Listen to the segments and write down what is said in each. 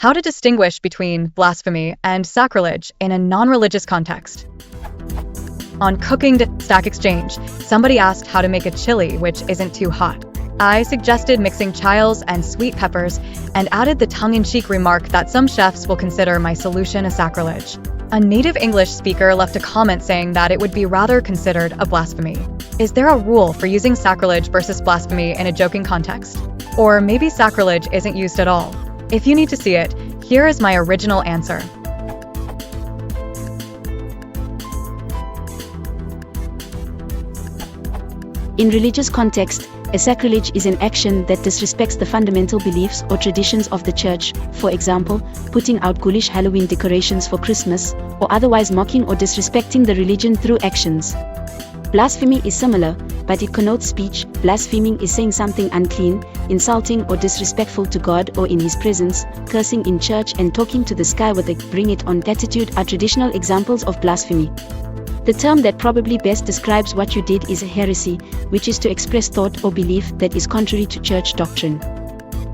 How to distinguish between blasphemy and sacrilege in a non-religious context. On Cooking Stack Exchange, somebody asked how to make a chili which isn't too hot. I suggested mixing chiles and sweet peppers and added the tongue-in-cheek remark that some chefs will consider my solution a sacrilege. A native English speaker left a comment saying that it would be rather considered a blasphemy. Is there a rule for using sacrilege versus blasphemy in a joking context? Or maybe sacrilege isn't used at all? If you need to see it, here is my original answer. In religious context, a sacrilege is an action that disrespects the fundamental beliefs or traditions of the church, for example, putting out ghoulish Halloween decorations for Christmas, or otherwise mocking or disrespecting the religion through actions. Blasphemy is similar, but it connotes speech. Blaspheming is saying something unclean, insulting or disrespectful to God or in His presence. Cursing in church and talking to the sky with a bring it on attitude are traditional examples of blasphemy. The term that probably best describes what you did is a heresy, which is to express thought or belief that is contrary to church doctrine.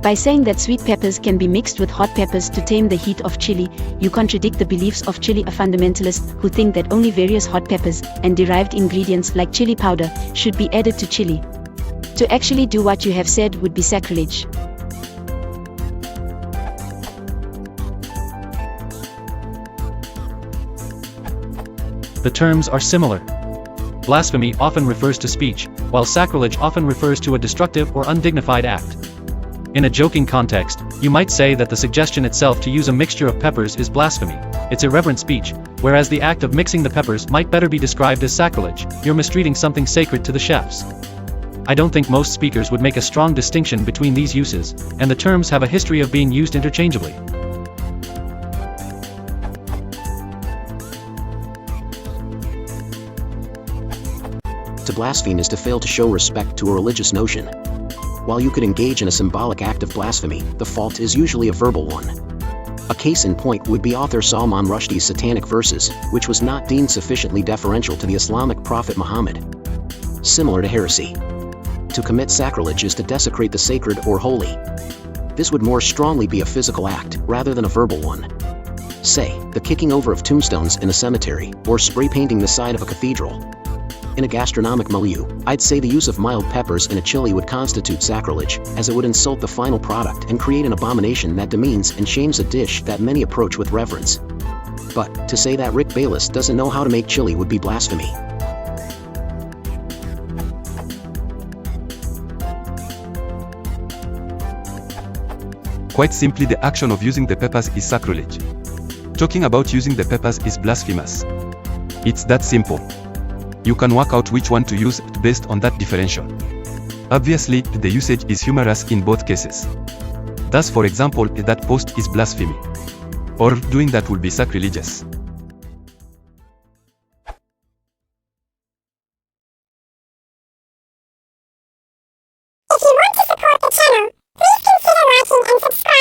By saying that sweet peppers can be mixed with hot peppers to tame the heat of chili, you contradict the beliefs of chili fundamentalists who think that only various hot peppers and derived ingredients like chili powder should be added to chili. To actually do what you have said would be sacrilege. The terms are similar. Blasphemy often refers to speech, while sacrilege often refers to a destructive or undignified act. In a joking context, you might say that the suggestion itself to use a mixture of peppers is blasphemy. It's irreverent speech, whereas the act of mixing the peppers might better be described as sacrilege. You're mistreating something sacred to the chefs. I don't think most speakers would make a strong distinction between these uses, and the terms have a history of being used interchangeably. To blaspheme is to fail to show respect to a religious notion. While you could engage in a symbolic act of blasphemy, the fault is usually a verbal one. A case in point would be author Salman Rushdie's satanic verses, which was not deemed sufficiently deferential to the Islamic prophet Muhammad. Similar to heresy. To commit sacrilege is to desecrate the sacred or holy. This would more strongly be a physical act, rather than a verbal one. Say, the kicking over of tombstones in a cemetery, or spray painting the side of a cathedral. In a gastronomic milieu, I'd say the use of mild peppers in a chili would constitute sacrilege, as it would insult the final product and create an abomination that demeans and shames a dish that many approach with reverence. But, to say that Rick Bayless doesn't know how to make chili would be blasphemy. Quite simply, the action of using the peppers is sacrilege. Talking about using the peppers is blasphemous. It's that simple. You can work out which one to use based on that differential. Obviously, the usage is humorous in both cases. Thus, for example, that post is blasphemy. Or doing that will be sacrilegious. If you want to support the channel, please consider liking and subscribing.